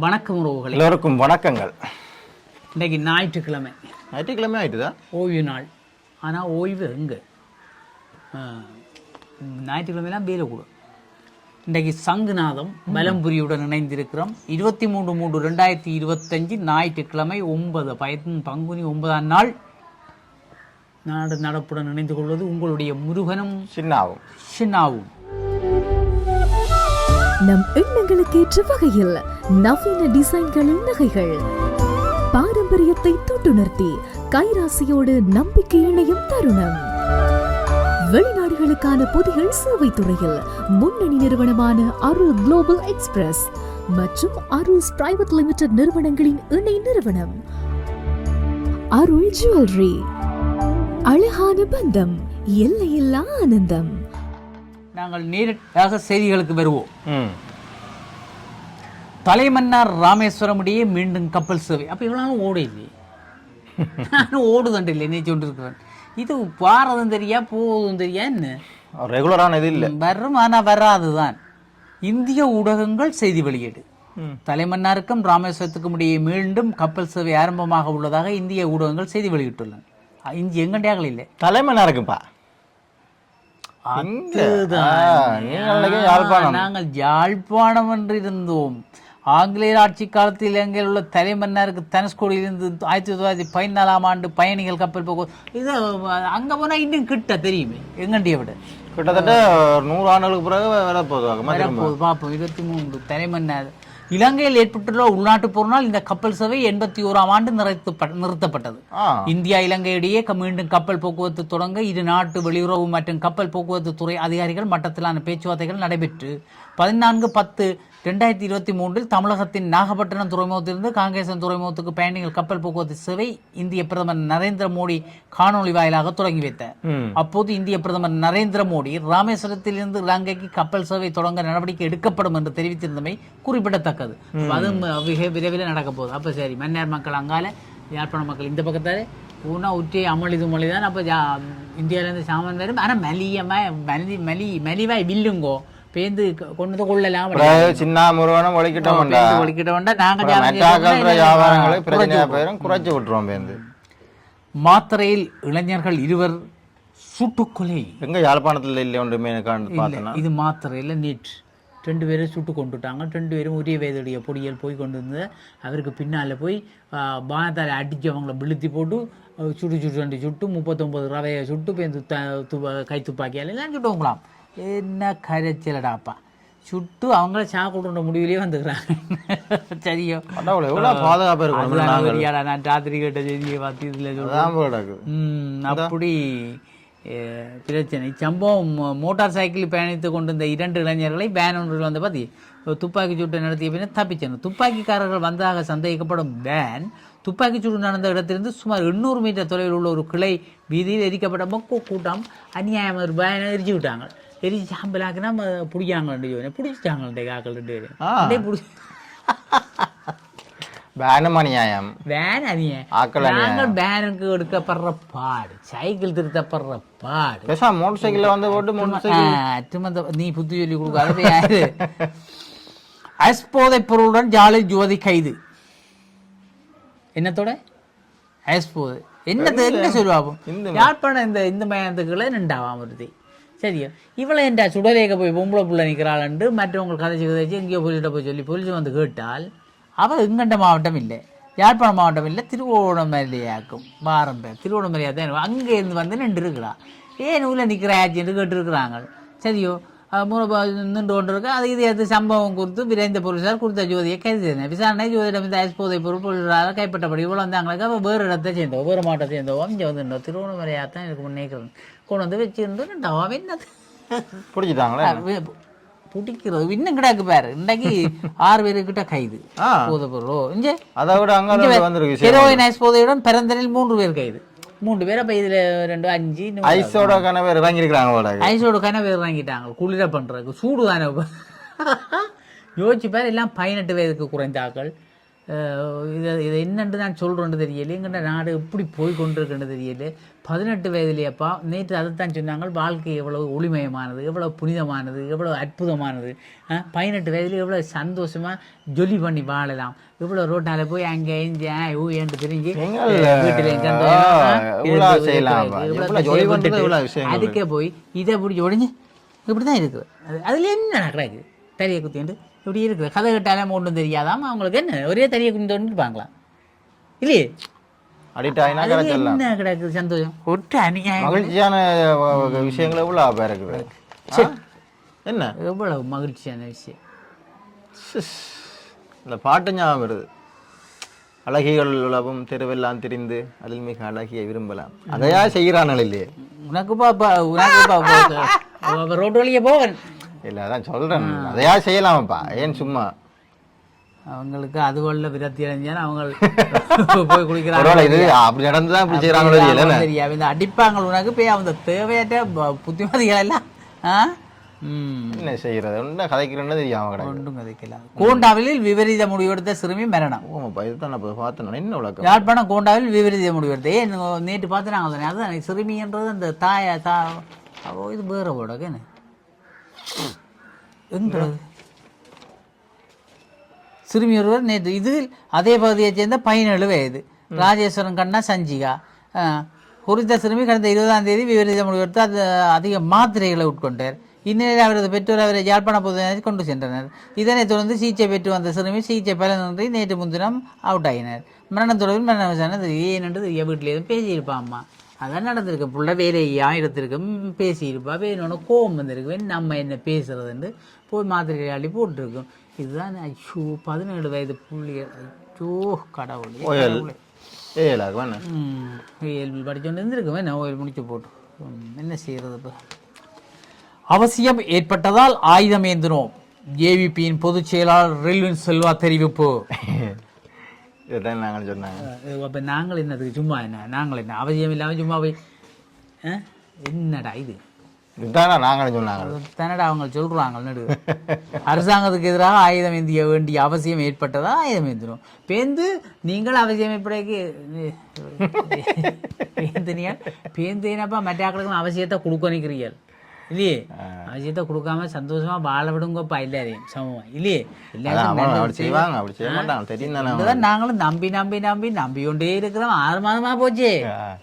வணக்கம் உறவுகளே, எல்லோருக்கும் வணக்கங்கள். இன்றைக்கு ஞாயிற்றுக்கிழமை ஆயிட்டுதா, ஓய்வு நாள். ஆனால் ஓய்வு எங்கே? ஞாயிற்றுக்கிழமைலாம் வேலை கூட. இன்றைக்கு சங்குநாதம் பலம்புரியுடன் இணைந்திருக்கிறோம். 23/3/2025 ஞாயிற்றுக்கிழமை 9 பங்குனி 9ஆம் நாள். நாடு நடப்புடன் இணைந்து கொள்வது உங்களுடைய முருகனும் சின்னாவும். நம் எண்ணங்களுக்கு ஏற்ற வகையில் நவீன டிசைன்களின் நகைகள், பாரம்பரியத்தை தொட்டுணர்த்தி கைராசியோடு நம்பிக்கை இணையும் தருணம். வெளிநாடுகளுக்கான பொதிகள் சேவை துறையில் முன்னணி நிறுவனமான அருள் குளோபல் எக்ஸ்பிரஸ் மற்றும் அருள்ஸ் பிரைவேட் லிமிடெட் நிறுவனங்களின் இணை நிறுவனம் அருள் ஜுவல்லரி. அழகான பந்தம், எல்லையில்லா ஆனந்தம். நாங்கள் நேரடியாக செய்திகளுக்கு வருவோம். தலைமன்னார் ராமேஸ்வரம் இடையே மீண்டும் கப்பல் சேவை. அப்போ இவ்வளோ ஓடையில்லை, நானும் ஓடுதண்டு இல்லை நீ சொல்லிருக்கிறேன். இது வாரதும் தெரியா போவதும் தெரியா, என்ன ரெகுலரான இது இல்லை, வரும் ஆனால் வராதுதான். இந்திய ஊடகங்கள் செய்தி வெளியீடு. தலைமன்னாருக்கும் ராமேஸ்வரத்துக்கும் இடையே மீண்டும் கப்பல் சேவை ஆரம்பமாக உள்ளதாக இந்திய ஊடகங்கள் செய்தி வெளியிட்டுள்ளன. இஞ்சி எங்கண்டியாக்கள் இல்லை, தலைமன்னாருக்குப்பா. நாங்கள் யாழ்ப்பாணம் என்று இருந்தோம். ஆங்கிலேயர் ஆட்சி காலத்தில் இலங்கையில் உள்ள தலைமன்னாருக்கு தனுஷ்கோடியிலிருந்து 1914ஆம் ஆண்டு பயணிகள் கப்பல் போக்குவரத்து. இது அங்கே போனால் இன்னும் கிட்ட தெரியுமே, எங்கண்டிய விட கிட்டத்தட்ட 100 ஆண்டுகளுக்கு பிறகு வரப்போகுது பார்ப்போம். 23 தலைமன்னார். இலங்கையில் ஏற்பட்டுள்ள உள்நாட்டு போரினால் இந்த கப்பல் சேவை 81ஆம் ஆண்டு நிறுத்தப்பட்டது. இந்தியா இலங்கை இடையே மீண்டும் கப்பல் போக்குவரத்து தொடங்க இரு நாட்டு வெளியுறவு மற்றும் கப்பல் போக்குவரத்து துறை அதிகாரிகள் மட்டத்திலான பேச்சுவார்த்தைகள் நடைபெற்று 14/10/2023 தமிழகத்தின் நாகப்பட்டினம் துறைமுகத்திலிருந்து காங்கேசன் துறைமுகத்துக்கு பயணிகள் கப்பல் போக்குவரத்து சேவை இந்திய பிரதமர் நரேந்திர மோடி காணொலி வாயிலாக தொடங்கி வைத்தார். அப்போது இந்திய பிரதமர் நரேந்திர மோடி ராமேஸ்வரத்தில் இருந்து இலங்கைக்கு கப்பல் சேவை தொடங்க நடவடிக்கை எடுக்கப்படும் என்று தெரிவித்திருந்தமை குறிப்பிடத்தக்கது. அதுவும் விரைவில் நடக்க போகுது. அப்ப சரி, மன்னார் மக்கள் அங்கால, யாழ்ப்பாண மக்கள் இந்த பக்கத்தாரு பூனா உற்றி அமளி இது மொழி தான். அப்போ இந்தியாவிலேருந்து சாமான் வரும். ஆனால் மலிவாய் வில்லுங்கோ பேந்து கொண்டு கொள்ளலாம். சின்ன முருகனும் ஒழிக்கிட்ட குறைச்சி விட்டுருவோம். பேருந்து மாத்தறையில் இளைஞர்கள் 2 சுட்டுக்கொலை. எங்க யாழ்ப்பாணத்தில் இல்லை ஒன்றுமே. இது மாத்தறையில் நேற்று 2 பேரும் சுட்டு கொண்டுட்டாங்க. 2 பேரும் ஒரே வயதுடைய பொடியல் போய் கொண்டு வந்து அவருக்கு பின்னால் போய் பானத்தால் அடித்து அவங்கள விழுத்தி போட்டு சுட்டு 39 ரவையை சுட்டு பேருந்து கை துப்பாக்கியால் எல்லாம் சுட்டுவங்களாம். என்ன கரைச்சலடாப்பா, சுட்டு அவங்கள சாப்பிட்டு முடிவிலே வந்துக்கிறாங்க. சரியோ, பாதுகாப்பு இருக்கும். நான் ராத்திரி கேட்ட செய்தியை பார்த்து இதில் அப்படி பிரச்சனை. சம்பவம் மோட்டார் சைக்கிள் பயணித்து கொண்டிருந்த 2 இளைஞர்களை வேன் ஒன்றில் வந்து பார்த்தி துப்பாக்கி சூட்டை நடத்திய பின்னர் தப்பிச்சனர். துப்பாக்கிக்காரர்கள் வந்ததாக சந்தேகிக்கப்படும் வேன் துப்பாக்கி சூடு நடந்த இடத்திலிருந்து சுமார் 800 மீட்டர் தொலைவில் உள்ள ஒரு கிளை வீதியில் எரிக்கப்பட்ட மக்கள் கூட்டம் அநியாயம் ஒரு வேனை எரிச்சு விட்டாங்க. எரிச்சு சாம்பலாக்குனா பிடிக்காங்க 2 பேரும் பிடிச்சிட்டாங்க. 2 காக்கள் 2 பேரும் பிடிச்சி பேனுக்கு எடுக்கப்படுற பாடு, சைக்கிள் திருத்தப்படுற பாடு. மோட்டர் சைக்கிள் வந்து போட்டு நீ புத்தி சொல்லி கொடுக்காத. ஐஸ்போதைப் பொருளுடன் ஜாலி ஜோதி கைது. என்னத்தோட ஐஸ்போதை என்ன சொல்லுவாப்போம். யாழ்ப்பாணம் இந்த மயத்துக்குள்ள 2ஆம் வருது. சரியா, இவளை என்றா சுடலேக்க போய் பொம்பளை பிள்ளை நிற்கிறாள் மற்றவங்களுக்கு கதைச்சு எங்கேயோ போலீஸ்கிட்ட போய் சொல்லி போலீஸ் வந்து கேட்டால் அவள் எங்கண்ட மாவட்டம் இல்லை, யாழ்ப்பாணம் மாவட்டம் இல்லை, திருவோணமலையாக்கும் வாரம் பேர் திருவோணமலையாக தான். அங்கேருந்து வந்து நின்று இருக்கிறா. ஏன் உள்ள நிற்கிறாச்சு என்று கேட்டுருக்குறாங்க. சரியோ, நின்று கொண்டு இருக்கா. அது இது எடுத்து சம்பவம் குறித்து விரைந்த போலீசார் கொடுத்த ஜோதியை கைது செய்தனர். விசாரணை ஜோதியிடம் இந்த ஐஸ்போதை பொருள் போலீசாரால் கைப்பற்றப்படி இவ்வளோ வந்தாங்களுக்கு அவள் வேறு இடத்தை சேர்ந்தோம், வேறு மாவட்டத்தை சேர்ந்தோம். இங்கே வந்து திருவோணமலையாக தான் எனக்கு முன்னேற்கிறது கொண்டு வந்து வச்சுருந்து 2ஆம் என்னது பிடிச்சிட்டாங்களா பிடிக்கிறது இன்னும் கிடக்கு பாரு. இன்றைக்கு 6 பேருக்கிட்ட கைது போதை பொருளோ. இங்கே அதை விட ஹெரோயின் ஐஸ்போதையுடன் பிறந்தனில் 3 பேர் கைது. 3 பேர். அப்போ இதில் 2 5 ஐஸோட கனவேர் வாங்கியிருக்கிறாங்க. ஐஸோட கனவேர் வாங்கிட்டாங்க குளிர பண்ணுறதுக்கு. சூடு தானே யோசிச்சு பேர். எல்லாம் 18 வயதுக்கு குறைந்த ஆக்கள். இது என்னென்று நான் சொல்கிறேன்னு தெரியல, எங்கள்ட நாடு எப்படி போய் கொண்டிருக்குன்னு தெரியல. 18 வயதுலேயப்பா நேற்று அதைத்தான் சொன்னாங்க, வாழ்க்கை எவ்வளோ ஒளிமயமானது, எவ்வளோ புனிதமானது, எவ்வளோ அற்புதமானது. 18 வயதில் எவ்வளோ சந்தோஷமாக ஜொலி பண்ணி வாழலாம், எவ்வளோ ரோட்டால் போய் அங்கே இங்கே ஊன்று தெரிஞ்சு அதுக்கே போய் இதை பிடிச்சி உடஞ்சி இப்படி தான் இருக்குது. அதில் என்ன நடக்குது, தறியை குத்திட்டு இப்படி இருக்குது. கதை கட்டாலும் ஒன்றும் தெரியாதாம அவங்களுக்கு என்ன ஒரே தறியை குத்திட்டு இருப்பாங்களாம் இல்லையே. என்ன கிடக்குது சந்தோஷம், ஒட்டு அநியாயம், மகிழ்ச்சியான விஷயங்கள் எவ்வளோ இருக்குது. என்ன எவ்வளவு மகிழ்ச்சியான விஷயம். இந்த பாட்டு ஞாபகம் வருது, அழகிகள் உலகம் தெருவெல்லாம் திரிந்து அதில் மிக அழகிய விரும்பலாம், அதையா செய்கிறார்கள் இல்லையே. உனக்குப்பா ரோட்டு வழியே போவன் இல்லை, அதான் சொல்றேன், அதையா செய்யலாமப்பா, ஏன் சும்மா. அவங்களுக்கு அது உள்ள விரத்தி அடைஞ்சாலும் அவங்க போய் குடிக்கிறாங்க. இது அப்படி நடந்துதான் இப்படி செய்யறாங்களோ தெரியாது. இந்த அடிப்பாங்க உனக்கு போய் அவங்க தேவையற்ற புத்திமதிகள் எல்லாம் என்ன செய்யறது, ஒன்றும் கதைக்கிறேன்னு தெரியும். ஒன்றும் கதைக்கலாம். கோண்டாவில் விபரீத முடிவெடுத்த சிறுமி மரணம். இதுதான் நான் பார்த்தேன். என்ன உலகம் யாழ்ப்பாணம் கோண்டாவில் விபரீத முடிவெடுத்த நேற்று பார்த்துனாங்க தானே. அதுதான் சிறுமின்றது அந்த இது வேற போடக்கு என்ன எங்கிறது. சிறுமி ஒருவர் நேற்று இதில் அதே பகுதியைச் சேர்ந்த 17 வயது ராஜேஸ்வரன் கண்ணா சஞ்சிகா குறித்த சிறுமி கடந்த 20ஆம் தேதி விபரீத முடிவெடுத்து அது அதிக மாத்திரைகளை உட்கொண்டார். இந்நிலையில் அவரது பெற்றோர் அவரை யாழ்ப்பாண பொதுநிலையத்தில் கொண்டு சென்றனர். இதனைத் தொடர்ந்து சிகிச்சை பெற்று வந்த சிறுமி சிகிச்சை பலனின்றி நேற்று முன்தினம் அவுட் ஆகினர். மரணம் தொடர்பில் மரண விசாரணை ஏனென்று வீட்டில் எதுவும் பேசியிருப்பான் அம்மா, அதான் நடந்திருக்கு. புள்ள வேலையா இடத்திற்கும் பேசியிருப்பா, வேணும்னு கோபம் வந்திருக்கு, நம்ம என்ன பேசுறதுன்னு போய் மாத்திரை அள்ளி போட்டுருக்கோம். இதுதான் ஐயோ 17 வயது புள்ளியர், ஐயோ கடவுள் படிச்சோண்டு இருந்திருக்குமே நான் ஓயில் முடிச்சு போட்டு என்ன செய்யறது. இப்போ அவசியம் ஏற்பட்டதால் ஆயுதம் ஏந்தினோம், ஏவிபியின் பொதுச் செயலாளர் ரெல்வின் செல்வா தெரிவிப்பு. இதுதான் நாங்கள் சொன்னாங்க. அப்போ நாங்கள் என்னதுக்கு சும்மா என்ன, நாங்கள் என்ன அவசியம் இல்லாமல் சும்மா போய் என்னடா இது நாங்களும் சொன்னாங்க தானடா அவங்க சொல்கிறாங்க. நடு அரசாங்கத்துக்கு எதிராக ஆயுதம் ஏந்திய வேண்டிய அவசியம் ஏற்பட்டதா ஆயுதம் ஏந்திரும். பேந்து நீங்கள் அவசியம் ஏற்படைக்கு பேந்தேனப்பா மற்றாக்களுக்கும் அவசியத்தை கொடுக்க நிற்கிறீர்கள் இல்லையே. அவசியத்தை கொடுக்காம சந்தோஷமா வாழ விடுங்கப்பா எல்லாரையும் சமமா இல்லையே. நாங்களும் நம்பி நம்பி நம்பி நம்பி கொண்டே இருக்கிறோம். 6 மாதமா போச்சு,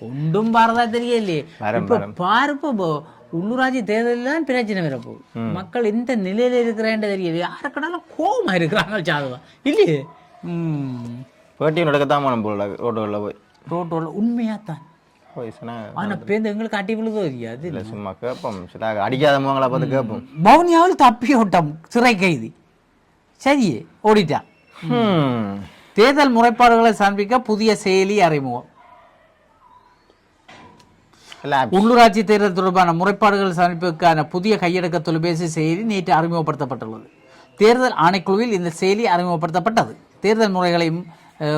ஒன்றும் பாரதா தெரியலையே. இப்ப பாருப்போ உள்ளூராட்சி தேர்தலில் தான் பிரச்சனை வரப்போகுது. மக்கள் இந்த நிலையில இருக்கிறேன் தெரியல, யாருக்கனாலும் கோபமா இருக்கிறாங்க சாதுவா இல்லையே. பேட்டியும் நடக்கத்தான் போல ரோட்டோவில் போய் ரோட்டோவில் உண்மையாத்தான். ஆனா பேருந்து எங்களுக்கு அடி விழுதோ தெரியாது, சும்மா கேட்போம், அடிக்காத முகங்களை பார்த்து கேட்போம். பவுனியாவில் தப்பி ஓட்டம் சிறை கைதி சரியே ஓடிட்டான். தேர்தல் முறைப்பாடுகளை சமர்ப்பிக்க புதிய செயலி அறிமுகம். உள்ளூராட்சி தேர்தல் தொடர்பான முறைப்பாடுகள் சமர்ப்பிப்பதற்கான புதிய கையடக்க தொலைபேசி செயலி நேற்று அறிமுகப்படுத்தப்பட்டுள்ளது. தேர்தல் ஆணைக்குழுவில் இந்த செயலி அறிமுகப்படுத்தப்பட்டது. தேர்தல்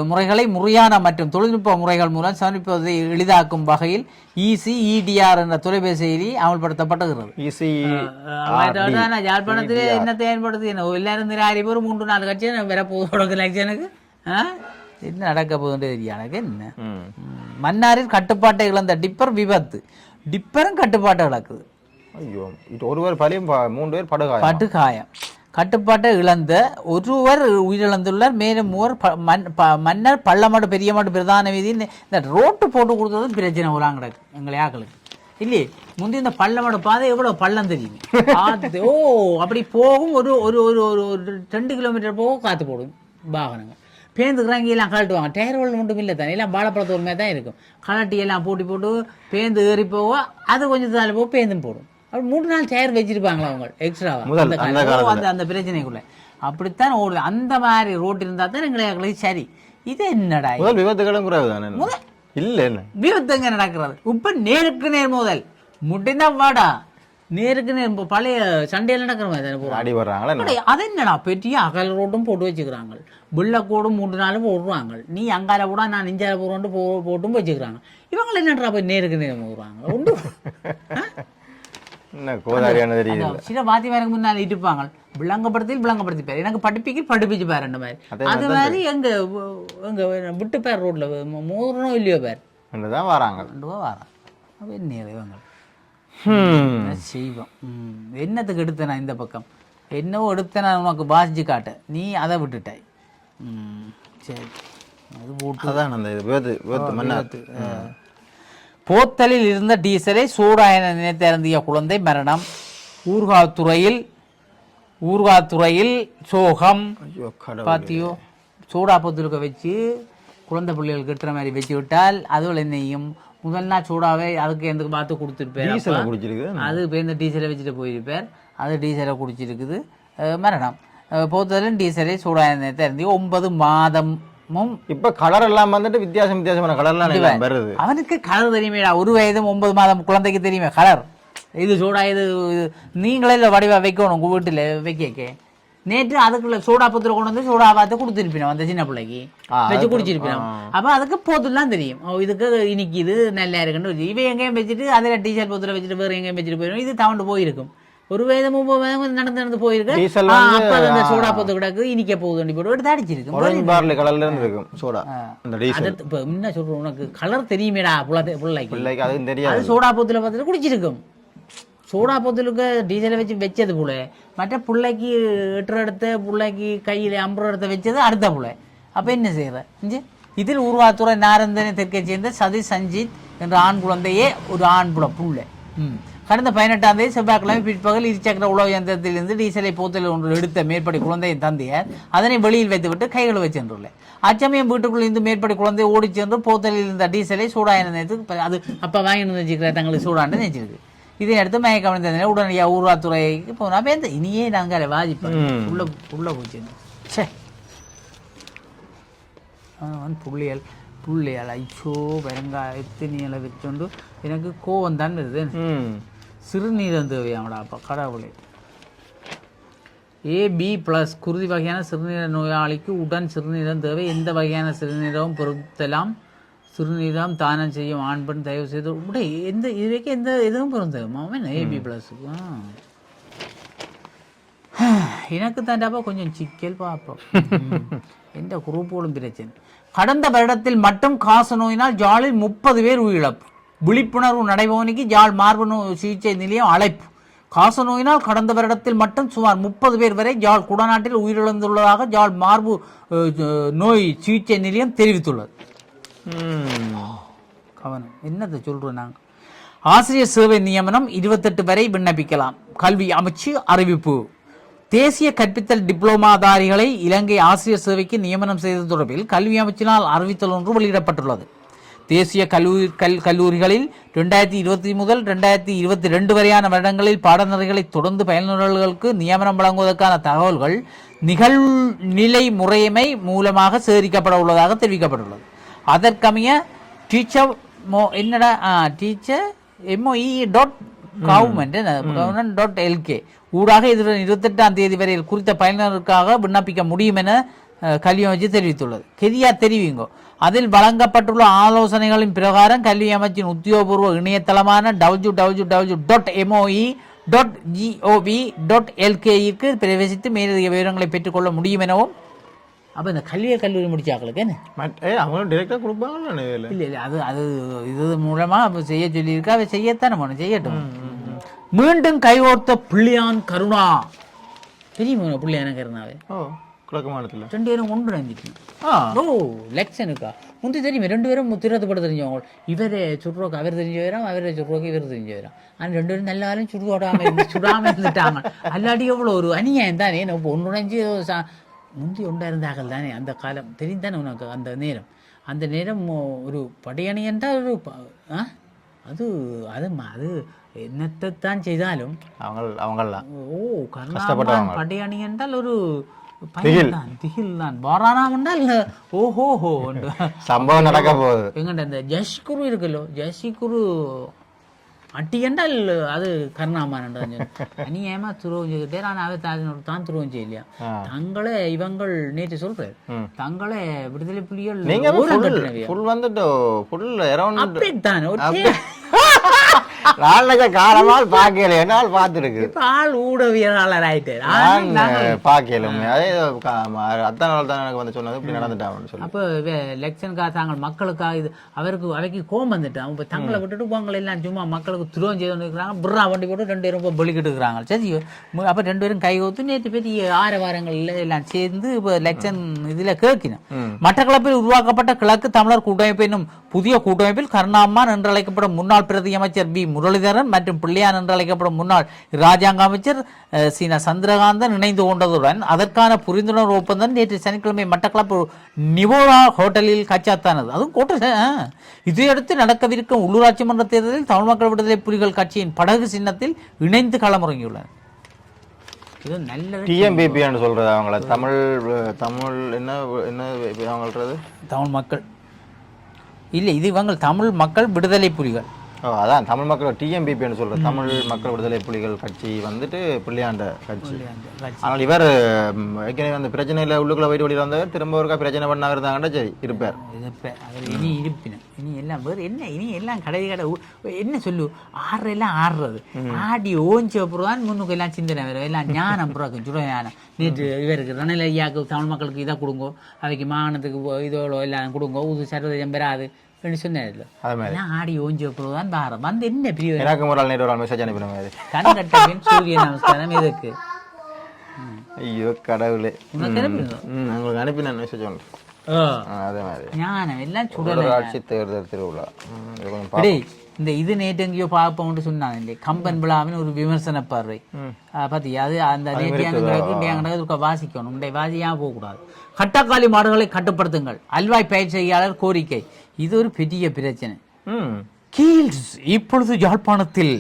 முறைகளை முறையான மற்றும் தொழில்நுட்ப முறைகள் மூலம் சமர்ப்பிப்பதை எளிதாக்கும் வகையில் ECEDR என்ற தொலைபேசி செயலி அமல்படுத்தப்பட்டுகிறது. யாழ்ப்பாணத்திலே என்ன தேவைப்படுது, எல்லாரும் நிராகரிப்பு, ஒரு 3-4 கட்சி வரப்போகுது எலெக்ஷனுக்கு. என்ன நடக்க போகுதுன்னு தெரியும் எனக்கு. என்ன மன்னாரில் கட்டுப்பாட்டை இழந்த டிப்பர் விபத்து, டிப்பரும் கட்டுப்பாட்டை இழக்குது. ஐயோ, ஒருவர் பலியும் 3 பேர் படுகாயம். கட்டுப்பாட்டை இழந்த ஒருவர் உயிரிழந்துள்ளார். மேலும் 3 மன்னர் பள்ளமாடு பெரியமாடு பிரதான வீதி இந்த ரோட்டு போட்டு கொடுத்ததும் பிரச்சனை உலாம் கிடக்கு எங்களை ஆக்களுக்கு இல்லையே. முந்தைய இந்த பள்ளமாடு பாதை எவ்வளோ பள்ளம் தெரியுது. ஓ அப்படி போகும், ஒரு ஒரு ஒரு ஒரு 2 கிலோமீட்டர் போக காற்று போடும் வாகனங்கள். பேருந்துக்குறாங்க எல்லாம் கழட்டுவாங்க, டயர்கள் மட்டும் இல்லை தானே, எல்லாம் வாழைப்பழத்து ஒரு மாதிரி தான் இருக்கும். கழட்டி எல்லாம் போட்டு பேருந்து ஏறி போக அது கொஞ்சம் தாழ போக பேருந்தும் போடும். அப்படி 3-4 டயர் வச்சிருப்பாங்களா அவங்க எக்ஸ்ட்ராவா அந்த பிரச்சனைக்குள்ள. அப்படித்தான் ஓடுது. அந்த மாதிரி ரோட்டு இருந்தால் தான் எங்களை சரி. இது என்னடா விபத்துகளும் இல்லை, விபத்துங்க நடக்கிறது. இப்ப நேருக்கு நேர் மோதல் முடிந்தா வாடா நேருக்கு நேர் பழைய சண்டையில் நடக்கிற மாதிரி அது என்னடா பெரிய அகல் ரோட்டும் போட்டு வச்சுக்கிறாங்க, வெள்ளக்கோடும் 3 நாளும் போடுறாங்க. நீ அங்கால கூட நான் நெஞ்சால போட்டும் வச்சுக்கிறாங்க. இவங்களை என்னடா போய் நேருக்கு நேரம் போடுறாங்க. உண்டு என்ன கோதாரியான தெரியல. சில வாத்தியாருக்கு முன்னால் இருப்பாங்க விளங்கப்படுத்தி பேர் எனக்கு படிப்பிச்சு பேர் ரெண்டு மாதிரி அது மாதிரி எங்க விட்டு பேர் ரோட்ல மோதிரனோ இல்லையோ பேர் தான் வராங்க என்ன இவங்க செய்வோம். என்னத்துக்கு எடுத்தேனா இந்த பக்கம் என்னவோ எடுத்தேனா உனக்கு வாசிச்சு காட்ட நீ அதை விட்டுட்டாய். சரி அது போட்டு அதான் அந்த இது போத்தலில் இருந்த டீசலை சூடாயன நினைத்திறந்திய குழந்தை மரணம். ஊர்காத்துறையில் சோகம். பாத்தியோ சூடா பொத்துலுக்க வச்சு குழந்தை பிள்ளைகள் கட்டுற மாதிரி வச்சு விட்டால் அதுவும் என்னையும் முதல் நாள் சூடாவே அதுக்கு எந்த பார்த்து கொடுத்துருப்பேன். அது இப்போ இந்த டீசலை வச்சுட்டு போயிருப்பார். அது டீசலை குடிச்சிருக்குது மரணம். போத்தலின் டீசலை சூடாயன நினைத்திறந்தி 9 மாதமும். இப்ப கலர் எல்லாம் வந்துட்டு வித்தியாசமான கலர்லாம் வருது. அவனுக்கு கலர் தெரியுமேடா. 1 வயதும் 9 மாதம் குழந்தைக்கு தெரியுமே கலர். இது சூடா இது நீங்களே இல்லை வடிவா வைக்கணும் உங்க வீட்டுல வைக்க. நேற்று அதுக்குள்ள சோடா பத்திர கொண்டு வந்து சோடா பார்த்து கொடுத்துருப்பினோம் அந்த சின்ன பிள்ளைக்கு வச்சு குடிச்சிருப்பினோம். அப்ப அதுக்கு போத்துலாம் தெரியும் இதுக்கு இன்னைக்கு இது நல்லா இருக்குன்னு. இவ எங்கேயும் வச்சுட்டு அதில் டீசல் போத்துல வச்சுட்டு வேற எங்கேயும் வச்சுட்டு போயிடும். இது தவண்டு போயிருக்கும். 1 வயது 30 வயது நடந்து போயிருக்கு. அப்ப அந்த சோடா பொத்து கிடக்கு இனிக்க போகுது போட்டு எடுத்து அடிச்சிருக்கு. இப்ப என்ன சொல்றோம் உனக்கு கலர் தெரியுமேடா பிள்ளைக்கு அது சோடா பொத்துல பார்த்துட்டு குடிச்சிருக்கும். சோடா பொத்துலுக்கு டீசலை வச்சது போல மற்ற பிள்ளைக்கு 8 இடத்த பிள்ளைக்கு கையில் 50 இடத்த வச்சது அடுத்த பிள்ளை. அப்ப என்ன செய்யற இதில் ஊர்வாத்துறை நாரந்தனை தெற்கை சேர்ந்த சதி சஞ்சித் என்ற ஆண் குழந்தையே ஒரு ஆண் புள்ள. கடந்த 18ஆம் தேதி செவ்வாய்க்கிழமை பிற்பகல் இருசக்கர உழவு இயந்திரத்திலிருந்து டீசலை போத்தல் ஒன்று எடுத்த மேற்படி குழந்தையின் தந்தையார் அதனை வெளியில் வைத்துவிட்டு கைகளை வச்சென்றுள்ள. அச்சமயம் வீட்டுக்குள் இருந்து மேற்படி குழந்தை ஓடி சென்று போத்தலில் இருந்த டீசலை சூடாயின நேரத்துக்கு அது அப்ப வாங்கி வச்சுக்கிற தங்களுக்கு சூடாண்டு நினைச்சிருக்கு. இதை அடுத்து மயக்க வந்ததுனால உடனடியாக ஊர்வாத்துறைக்கு போனா எந்த இனியே நாங்கள் வாதிப்போம் உள்ள போச்சு. சே புள்ளியல் ஐயோ வெங்காயத்தினியலை வச்சுண்டு எனக்கு கோவம் தான் வருது. சிறுநீரம் தேவையாமடா அப்போ கடவுளே. AB+ குருதி வகையான சிறுநீர நோயாளிக்கு உடன் சிறுநீரம் தேவை. எந்த வகையான சிறுநீரமும் பொருத்தலாம். சிறுநீரம் தானம் செய்யும் ஆண் பெண் தயவு செய்து உடைய எந்த இதுவரைக்கும் எந்த எதுவும் பொருந்தமா AB+. எனக்கு தாண்டாப்பா கொஞ்சம் சிக்கல் பார்ப்போம். எந்த குரூப்போடும் பிரச்சனை. கடந்த வருடத்தில் மட்டும் காச நோயினால் ஜாலில் 30 பேர் உயிரிழப்பு. விழிப்புணர்வு நடைபவனிக்கு ஜாழ் மார்பு சிகிச்சை நிலையம் அழைப்பு. காச நோயினால் கடந்த வருடத்தில் மட்டும் சுமார் 30 பேர் வரை ஜாழ் குடநாட்டில் உயிரிழந்துள்ளதாக ஜாழ் மார்பு நோய் சிகிச்சை நிலையம் தெரிவித்துள்ளது. கவனம் என்னத்தை சொல்றோம் நாங்கள். ஆசிரியர் சேவை நியமனம் 28 வரை விண்ணப்பிக்கலாம். கல்வி அமைச்சு அறிவிப்பு. தேசிய கற்பித்தல் டிப்ளோமாதாரிகளை இலங்கை ஆசிரியர் சேவைக்கு நியமனம் செய்தது தொடர்பில் கல்வி அமைச்சினால் அறிவித்தல் ஒன்று வெளியிடப்பட்டுள்ளது. தேசிய கல்லூரிகளில் 2020 முதல் 2022 வரையான வருடங்களில் பாடநெறிகளை தொடர்ந்து பயனுள்ளவர்களுக்கு நியமனம் வழங்குவதற்கான தகவல்கள் நிகழ்நிலை முறைமை மூலமாக சேகரிக்கப்பட உள்ளதாக தெரிவிக்கப்பட்டுள்ளது. அதற்கமைய டீச்சர் MOE.government.lk ஊடாக எதிர்வரும் 28ஆம் தேதி வரையில் குறித்த பயனருக்காக விண்ணப்பிக்க முடியும் என கல்வி அமைச்சு தெரிவித்துள்ளது. கெதியா தெரிவிங்கோ. அதில் வழங்கப்பட்டுள்ள ஆலோசனைகளின் பிரகாரம் கல்வி அமைச்சின் உத்தியோகபூர்வ இணையதளமான www.moe.gov.lk பிரவேசித்து மேலதிக விவரங்களை பெற்றுக்கொள்ள முடியும் எனவும். அப்போ இந்த கல்லூரி முடிச்சாக்களுக்கு என்ன அவங்களும் டிரெக்டாக கொடுப்பாங்க. இல்லை அது அது இது மூலமாக செய்ய சொல்லியிருக்கா அதை செய்யத்தானே போகணும், செய்யட்டும். மீண்டும் கைகோர்த்த பிள்ளையான் கருணா. தெரியுமா பிள்ளையான கருணாவே? குழக்கமானத்தில் 2 பேரும் ஒன்று நினைஞ்சிட்டு லெக்ஷனுக்கா முந்தி தெரியுமே 2 பேரும் திருப்பட தெரிஞ்சவங்க. இவரே சுடுறோக்கு அவர் தெரிஞ்சு வரோம், அவரே சுடுறோக்கு இவர் தெரிஞ்சு வரோம். ஆனால் 2 பேரும் நல்ல காலம் சுடாமல் இருந்துட்டாங்க. அல்லாடி எவ்வளோ ஒரு அநியாயம் தானே. ஒன்று நினைஞ்சு முந்தி ஒன்றா இருந்தார்கள் தானே அந்த காலம் தெரியும் தானே உனக்கு. அந்த நேரம் ஒரு படையணி என்றால் ஒரு அது அது அது என்னத்தான் செய்தாலும் அவங்கெல்லாம் கர்நாடக படையணி என்றால் ஒரு திகில் தான். பாராணம் என்றால் ஓஹோஹோ சம்பவம் நடக்க போகுது. எங்கண்ட இந்த ஜஷ்குரு இருக்குல்லோ, ஜஷிகுரு அட்டி என்றால் அது கருணாமான் அநியாயமா துருவம் செய்துட்டே. நான் அவை தான் துருவம் செய்யலையா. தங்களே இவங்கள் நேற்று சொல்றாரு தங்களே விடுதலை புலிகள் நாளைக்கு காலமால் பார்க்கல என்னால் பார்த்துருக்கு இப்ப ஆள் ஊடகவியலாளர் ஆயிட்டு பார்க்கலுமே அதே அத்தனை நாள் தான் எனக்கு வந்து சொன்னது இப்படி நடந்துட்டாங்கன்னு சொல்லி. அப்போ எலெக்ஷனுக்காக தாங்கள் மக்களுக்காக இது அவைக்கு கோபம் வந்துட்டு அவங்க தங்களை விட்டுட்டு உங்களை எல்லாம் சும்மா மக்களுக்கு துரோகம் செய்து இருக்கிறாங்க புறா வண்டி போட்டு 2 பேரும் இப்போ வெளிக்கிட்டு இருக்கிறாங்க. சரி அப்போ 2 பேரும் கைகோத்து நேற்று பெரிய ஆரவாரங்கள் எல்லாம் சேர்ந்து இப்போ எலெக்ஷன் இதில் கேட்கணும். மட்டக்களப்பில் உருவாக்கப்பட்ட கிழக்கு தமிழர் கூட்டமைப்பு என்னும் புதிய கூட்டமைப்பில் கருணாம்மான் என்று அழைக்கப்படும் முன்னாள் பிரதி அமைச்சர் பி முரளிதரன் மற்றும் பிள்ளையான் என்று அழைக்கப்படும் முன்னாள் இராஜாங்க அமைச்சர் சீனா சந்திரகாந்தன் இணைந்து கொண்டதுடன் அதற்கான புரிந்துணர்வு ஒப்பந்தம் நேற்று சனிக்கிழமை மட்டக்களப்பு நிவோரா ஹோட்டலில் கச்சாத்தானது. அதுவும் கோட்டை இதையடுத்து நடக்கவிருக்கும் உள்ளூராட்சி மன்ற தேர்தலில் தமிழ் மக்கள் விடுதலை புலிகள் கட்சியின் படகு சின்னத்தில் இணைந்து களமிறங்கியுள்ளனர். இது நல்ல டிஎம்பிபின்னு சொல்றது அவங்கள தமிழ் தமிழ் என்ன என்ன அவங்கள்றது தமிழ் மக்கள் இல்லை, இது இவங்க தமிழ் மக்கள் விடுதலை புலிகள். அதான் தமிழ் மக்கள் டிஎம்பிபின்னு சொல்றது தமிழ் மக்கள் விடுதலை புலிகள் கட்சி வந்துட்டு பிள்ளையாண்ட கட்சி. ஆனால் இவர் ஏற்கனவே அந்த பிரச்சனையில் உள்ளுக்குள்ள போயிட்டு வெளியில் வந்தவர் திரும்ப ஒருக்கா பிரச்சனை பண்ணா இருந்தாங்கன்னா சரி இருப்பார். இனி இருப்பினும் இனி எல்லாம் வேறு என்ன இனி எல்லாம் கடை என்ன சொல்லு ஆடுறெல்லாம் ஆடுறது ஆடி ஓஞ்சி அப்புறம் தான் முன்னுக்கு எல்லாம் சிந்தனை வேறு எல்லாம் ஞானம் பிறகு சுட ஞானம். நேற்று இவருக்கு ரணில் ஐயாவுக்கு தமிழ் மக்களுக்கு இதை கொடுங்கோ அவைக்கு மாகாணத்துக்கு இதோட எல்லாம் கொடுங்கோ இது சர்வதேசம் பெறாது சொன்னேன். ஆடி ஓஞ்சி அப்புறம் தான் பாரம் வந்து என்ன பிரிவு எனக்கு ஒரு நேற்று ஒரு மெசேஜ் அனுப்பின மாதிரி கண்கட்டபின் சூரிய நமஸ்காரம் எதுக்கு? ஐயோ கடவுளே உங்களுக்கு அனுப்பின மெசேஜ் ஒன்று அதே மாதிரி ஞானம் எல்லாம் சுடராட்சி தேர்தல் திருவிழா இந்த இது நேற்று எங்கேயோ பார்ப்போம்னு சொன்னாங்க இல்லையே கம்பன் விழாவின் ஒரு விமர்சன பார்வை பாத்தியா அது அந்த நேற்று வாசிக்கணும் உண்டை வாசியா போகக்கூடாது. கட்டக்காலி மாடுகளை கட்டுப்படுத்துங்கள் அல்வாய் பயிர் செய்யாளர் கோரிக்கை. இது ஒரு பெரிய பிரச்சனை. கீழ்ஸ் இப்பொழுது யாழ்ப்பாணத்தில்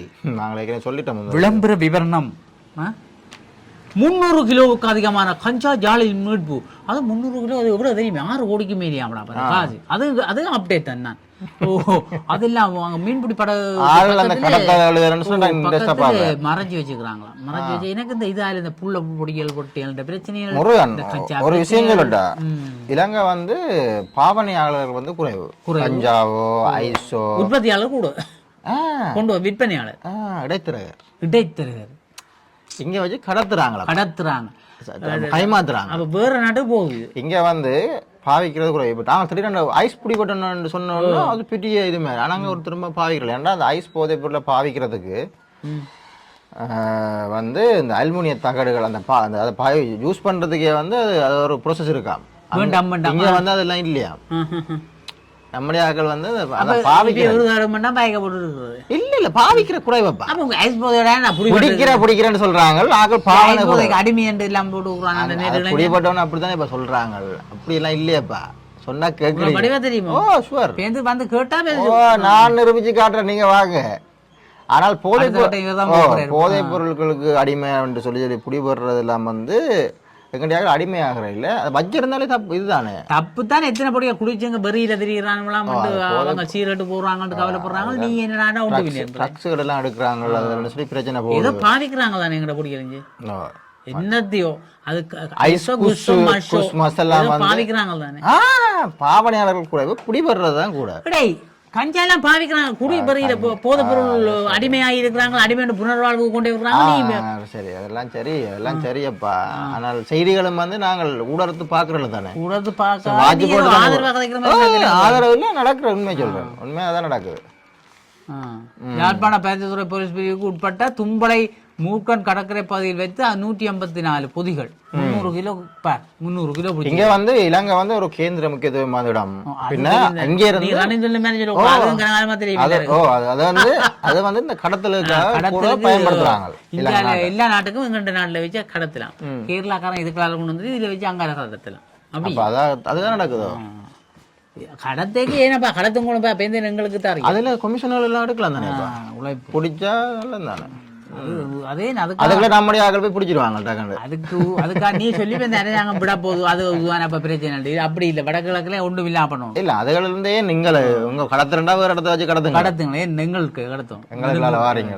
சொல்லிட்டோம் விளம்பர விவரணம் 300 கிலோவுக்கு அதிகமான கஞ்சா ஜாலில் மீட்பு. அது 300 கிலோ அது எவ்வளவு தெரியுமே 6 கோடிக்கு மீறியாமடா காசு. அது அப்டேட் தான். அதெல்லாம் மீன்பிடி மறைஞ்சு வச்சுக்கிறாங்களா மறைஞ்சு வச்சு எனக்கு இந்த இதால இந்த புள்ள பொடிகள் பொட்டியல் பிரச்சனைகள் ஒரு விஷயங்களோட இலங்கை வந்து பாவனையாளர்கள் வந்து குறைவு கஞ்சாவோ ஐஸோ உற்பத்தியாளர் கூட கொண்டு விற்பனையாளர் இடைத்தரகர் இங்க வச்சு கடத்துறாங்க கைமாத்துறாங்க. அப்ப வேற நாட்டு போகுது இங்க வந்து பாவிக்கிறது குறைவு. இப்போ நாங்கள் திடீர்னு ஐஸ் பிடிபட்டோன்னு சொன்னோம்னா அது பெரிய இது மாதிரி. ஆனால் ஒரு திரும்ப பாவிக்கிறோம். ஏன்னா அந்த ஐஸ் போதைப் பொருளை பாவிக்கிறதுக்கு வந்து இந்த அலுமினிய தகடுகள் அந்த அதை யூஸ் பண்ணுறதுக்கே வந்து அது ஒரு ப்ரொசஸ் இருக்கா. இங்கே வந்து அதெல்லாம் இல்லையா நம்முடைய ஆக்கள் வந்து இல்ல பாவிக்கிற குறைவப்பா பிடிக்கிறேன்னு சொல்றாங்க. அடிமை எல்லாம் பிடிபட்டவன்னு அப்படித்தானே இப்ப சொல்றாங்க. அப்படி எல்லாம் இல்லையாப்பா சொன்னா கேட்க தெரியுமா வந்து கேட்டா நான் நிரூபிச்சு காட்டுறேன் நீங்க வாங்க. ஆனால் போதைப் பொருட்களுக்கு அடிமை என்று சொல்லி பிடிபடுறது எல்லாம் வந்து எங்கடியாக அடிமையாகிற இல்ல அது வச்சிருந்தாலே தப்பு. இதுதானே தப்பு தானே. எத்தனை படியா குடிச்சவங்க பெரியில திரிகிறாங்களாம் அவங்க சீரட்டு போடுறாங்கன்னு கவலைப்படுறாங்க. நீ என்னடா ட்ரக்ஸுகள் எல்லாம் எடுக்கிறாங்க அதனால சொல்லி பிரச்சனை போகுது. ஏதோ பாதிக்கிறாங்க தானே எங்கட பிடிக்கலைஞ்சு என்னத்தையோ அது பாதிக்கிறாங்க தானே. பாவனையாளர்கள் கூட குடிபடுறதுதான் கூட கஞ்சாலாம் பாவிக்கிறாங்க. குடி பெறையில போதை பொருள் அடிமையாகி இருக்கிறாங்க. அடிமையான புனர்வாழ்வு கொண்டு வருகிறாங்க. சரி அதெல்லாம் சரி அதெல்லாம் சரியப்பா. ஆனால் செய்திகளும் வந்து நாங்கள் ஊடகத்து பாக்குறது தானே. ஊடகத்து பார்க்க ஆதரவு இல்லை நடக்கிற உண்மை சொல்றேன். உண்மையாதான் நடக்குது. யாழ்ப்பாண பேருந்துத்துறை போலீஸ் பிரிவுக்கு உட்பட்ட தும்பளை மூக்கன் கடற்கரை பகுதியில் வைத்து 154 பொதிகள் 300 கிலோ 300 கிலோ. இங்க வந்து இலங்கை வந்து ஒரு கேந்திர முக்கியத்துவமான இடம். பின்ன அங்க இருந்து அது வந்து இந்த கடத்தலுக்காக பயன்படுத்துறாங்க. எல்லா நாட்டுக்கும் எங்க நாட்டுல வச்சு கடத்தலாம். கேரளாக்காரன் இதுக்காக கொண்டு வந்து இதுல வச்சு அங்க கடத்தலாம். அதுதான் நடக்குதோ கடத்தைக்கு ஏனப்பா கடத்துங்க எங்களுக்கு தான் அதுல கமிஷன்கள் எல்லாம் எடுக்கலாம் தானே. உழைப்பு பிடிச்சா நல்லது தானே. அதே நம்முடைய ஆக்கள் போய் பிடிச்சிருவாங்க. அதுக்காக நீ சொல்லி விட போகுது அது பிரச்சனை அப்படி இல்ல. வடகிழக்குல ஒன்றும் இல்ல பண்ணணும் இல்ல. அதுல இருந்தே நீங்கள் உங்க கடத்துறா வேற இடத்த வச்சு கடத்துங்களே எங்களுக்கு கடத்தும் எங்களால வாரீங்க.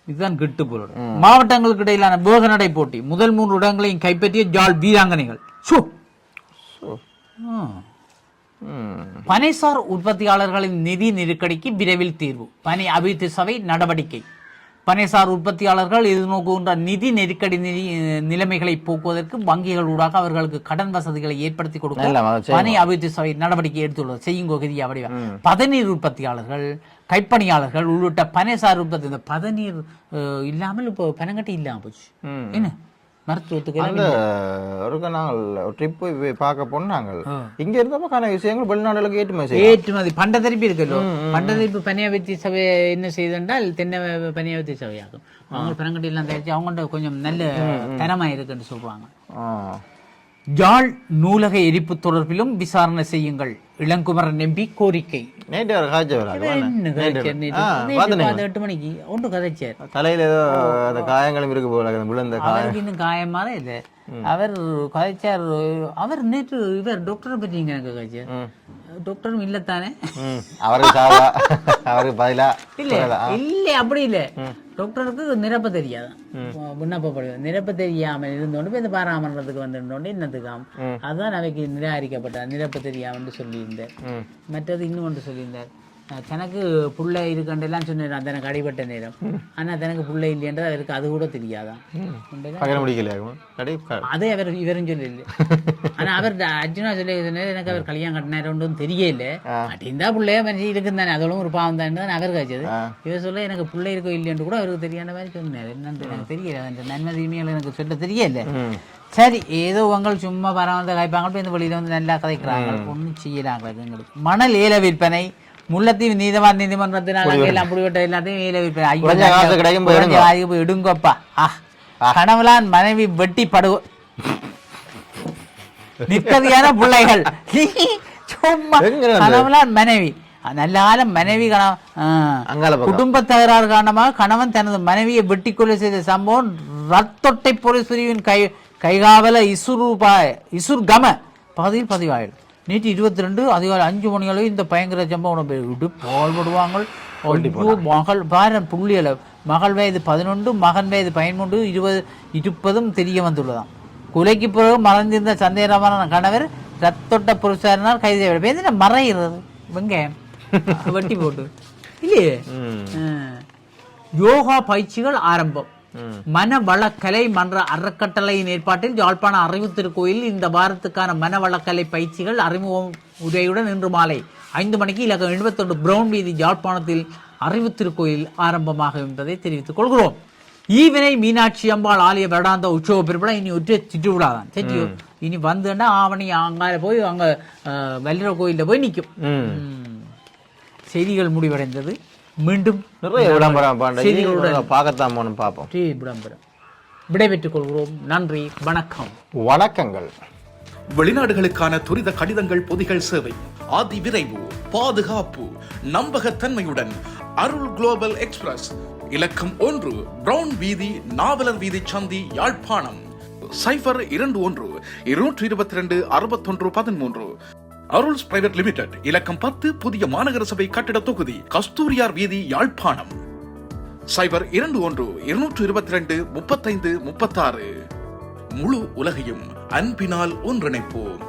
இதுதான் கெட்டு பொருள். மாவட்டங்களுக்கு இடையிலான வேக நடை போட்டி முதல் 3 இடங்களையும் கைப்பற்றிய ஜாழ் வீராங்கனைகள். பனைசார் உற்பத்தியாளர்களின் நிதி நெருக்கடிக்கு விரைவில் தீர்வு. பனை அபிவிருத்தி சபை நடவடிக்கை. பனைசார் உற்பத்தியாளர்கள் எதிர்நோக்குகின்ற நிதி நெருக்கடி நிலைமைகளை போக்குவதற்கு வங்கிகள் ஊடாக அவர்களுக்கு கடன் வசதிகளை ஏற்படுத்தி கொடுக்க பனை அபிவிருத்தி சபை நடவடிக்கை எடுத்துள்ளது. செய்யுங்கோ கதியா வடிவா. பதநீர் உற்பத்தியாளர்கள், கைப்பணியாளர்கள் உள்ளிட்ட பனைசார் உற்பத்தி, இந்த பதநீர் இல்லாமல் இப்போ பனங்கட்டி இல்லாம போச்சு. என்ன மருத்துவத்துக்கு நாங்கள் ட்ரிப் போய் பார்க்க போனாங்க. இங்க இருந்தப்ப விஷயங்கள் வெளிநாடுகளுக்கு ஏற்றுமதி பண்ட திருப்பி இருக்குல்லோ. பண்ட திருப்பி பனியாவத்தி சபை என்ன செய்தால் தென்னை பனியாவத்தி சபையாகும். அவங்க பனங்கட்டி எல்லாம் தயாரிச்சு அவங்கள்ட்ட கொஞ்சம் நல்ல தரமா இருக்குன்னு சொல்றாங்க. யாழ் நூலக எரிப்பு தொடர்பிலும் விசாரணை செய்யுங்கள். இளங்குமரன் எம்பி கோரிக்கை. நேற்று 8 மணிக்கு ஒன்று கதைச்சார். தலையில ஏதோ அந்த காயங்களும் இருக்கு போல, விழுந்த அவருக்கு இன்னும் காயமாக இல்லை. அவர் கதைச்சார். அவர் நேற்று இவர் டாக்டரை பற்றி எனக்கு கதைச்சார். டாக்டரும் இல்லத்தானே அவருக்கு பதிலா இல்ல அப்படி இல்ல. டாக்டருக்கு நிரப்ப தெரியாதான் விண்ணப்பப்படுவது. நிரப்ப தெரியாமல் இருந்தோண்டு இந்த பாராமரணத்துக்கு வந்துட்டோண்டு என்னத்துக்காம். அதுதான் அவைக்கு நிராகரிக்கப்பட்டார். நிரப்ப தெரியாமல் சொல்லியிருந்தார். மற்றது இன்னும் ஒன்று சொல்லியிருந்தார். தனக்கு புள்ளை இருக்கண்டெல்லாம் சொன்னார் தனக்கு அடிபட்ட நேரம். ஆனா தனக்கு புள்ளை இல்லையன்ற அவருக்கு அது கூட தெரியாதான். அதே அவர் இவரும் சொல்லல. ஆனா அவர் அர்ஜுனா சொல்லி சொன்னார் எனக்கு அவர் கல்யாணம் கட்டினார் தெரியல. அப்படின்னா பிள்ளைய மனுஷன் இருக்குன்னு தானே, அதோட ஒரு பாவம் தான் அவர் காய்ச்சது. இவர் சொல்ல எனக்கு பிள்ளை இருக்கோ இல்லையன்று கூட அவருக்கு தெரியாத மாதிரி சொன்னார். என்னன்னு எனக்கு தெரியல, அந்த நன்மை தீமைகள் எனக்கு சொல்ல தெரியல. சரி, ஏதோ உங்கள் சும்மா பரவாயில்ல காய்ப்பாங்க. இந்த வழியில வந்து நல்லா கதைக்கிறாங்க, ஒன்றும் செய்யலாங்க. எங்களுக்கு மணல் ஏல விற்பனை. முல்லைத்தீவு நீதவான் நீதிமன்றத்தினால் எல்லாம் முடிவெட்ட எல்லாத்தையும் ஏல விற்பனை எடுங்கப்பா. கணவலான் மனைவி வெட்டி படுகோ நிற்கதியான பிள்ளைகள். சும்மா கணவலான் மனைவி நல்ல காலம் மனைவி குடும்ப தகராறு காரணமாக கணவன் தனது மனைவியை வெட்டி கொலை செய்த சம்பவம் ரத்தொட்டை போலீஸ் பிரிவின் கைகாவல இசுர் கம பகுதியில் பதிவாயிடும். நேற்று 22 அதிகாலை 5 மணி அளவு இந்த பயங்கர சம்பவம் விட்டு பால்படுவாங்க. மகள் பாரன் புள்ளியல மகள் வயது 11, மகன் வயது 13, 20 தெரிய வந்துள்ளதாம். கொலைக்கு பிறகு மறைந்திருந்த சந்தேகமான கணவர் ரத்தொட்ட புருஷனால் கைது செய்யப்பட்ட மறைகிறது வெங்காயம் வெட்டி போட்டு இல்லையே. யோகா பயிற்சிகள் ஆரம்பம். மனவளக்கலை மன்ற அறக்கட்டளையின் ஏற்பாட்டில் யாழ்ப்பாண அறிவு திருக்கோயில் இந்த வாரத்துக்கான மனவளக்கலை பயிற்சிகள் அறிமுக உரையுடன் இன்று மாலை 5 மணிக்கு இலக்கம் 71 பிரவுன் வீதி யாழ்ப்பாணத்தில் அறிவு திருக்கோயில் ஆரம்பமாக என்பதை தெரிவித்துக் கொள்கிறோம். ஈவினை மீனாட்சி அம்பாள் ஆலய வருடாந்த உற்சவ பெருவிழா இனி ஒற்றை திட்டுவிழாதான். தெரியும், இனி வந்துன்னா ஆவணி அங்கால போய் அங்க வல்லிர கோயில்ல போய் நிற்கும். செய்திகள் முடிவடைந்தது. மீண்டும் நிறைய விளம்பரம் பார்க்கத்தான் பார்ப்போம். விளம்பரம் விடைபெற்றுக் கொள்கிறோம். நன்றி, வணக்கம். வணக்கங்கள். வெளிநாடுகளுக்கான துரித கடிதங்கள் பொதிகள் சேவை, ஆதி விரைவு, பாதுகாப்பு, நம்பகத்தன்மையுடன் அருள் குளோபல் எக்ஸ்பிரஸ், இலக்கம் 1 பிரவுன் வீதி, நாவலர் வீதி சந்தி, யாழ்ப்பாணம். 021 222 61 13. அருள்ஸ் பிரைவேட் லிமிடெட், இலக்கம் 10, புதிய மாநகர சபை கட்டிட தொகுதி, கஸ்தூரியார் வீதி, யாழ்ப்பாணம். 021 222 35 36. முழு உலகையும் அன்பினால் ஒன்றிணைப்போம்.